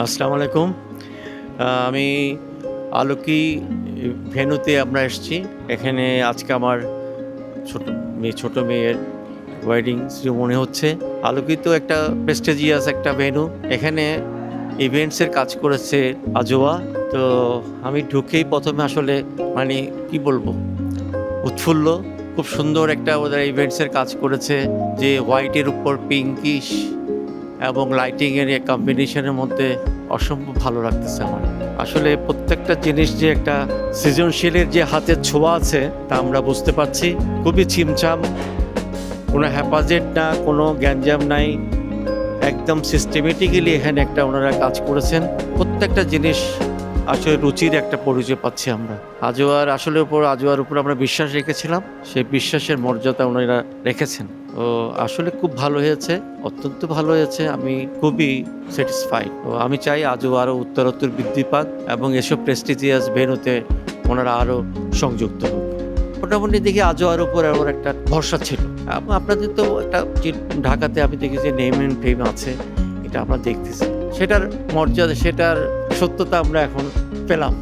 আসসালামু আলাইকুম। আমি আলোকি ভেন্যুতে আমরা এসেছি। এখানে আজকে আমার ছোট মেয়ের ওয়েডিং সেরিমনি হচ্ছে। আলোকিত একটা প্রেস্টিজিয়াস একটা ভেন্যু। এখানে ইভেন্টসের কাজ করেছে আজোয়া। তো আমি ঢুকেই ১ম এ আসলে মানে কি বলবো? উৎফুল্ল। খুব সুন্দর একটা ওদের ইভেন্টসের কাজ করেছে। যে হোয়াইটের উপর পিঙ্কিশ এবং লাইটিং এর কম্বিনেশনের মধ্যে অসম্ভব ভালো লাগতেছে আমার। আসলে প্রত্যেকটা জিনিস যে একটা সৃজনশীলের যে হাতের ছোঁয়া আছে তা আমরা বুঝতে পারছি। খুবই ছিমছাম, কোনো হ্যাপাজেট না, কোনো গ্যাঞ্জাম নাই। একদম সিস্টেমেটিক্যালি এখানে একটা ওনারা কাজ করেছেন। প্রত্যেকটা জিনিস আসলে রুচির একটা পরিচয় পাচ্ছি আমরা। আজোয়ার উপর আমরা বিশ্বাস রেখেছিলাম। সেই বিশ্বাসের মর্যাদা ওনারা রেখেছেন। তো আসলে খুব ভালো হয়েছে, অত্যন্ত ভালো হয়েছে। আমি খুবই স্যাটিসফাইড। তো আমি চাই আজোয়া আরও উত্তরোত্তর বৃদ্ধি পাক এবং এসব প্রেস্টিজিয়াস ভেন্যুতে ওনারা আরও সংযুক্ত হোক। মোটামুটি দেখি আজোয়ার উপর আমার একটা ভরসা ছিল। এবং আপনাদের তো একটা যে ঢাকাতে আমি দেখি যে নেম এন্ড ফেম আছে, এটা আমরা দেখতেছি। সেটার মর্যাদা, সেটার সত্যতা আমরা এখন পেলাম।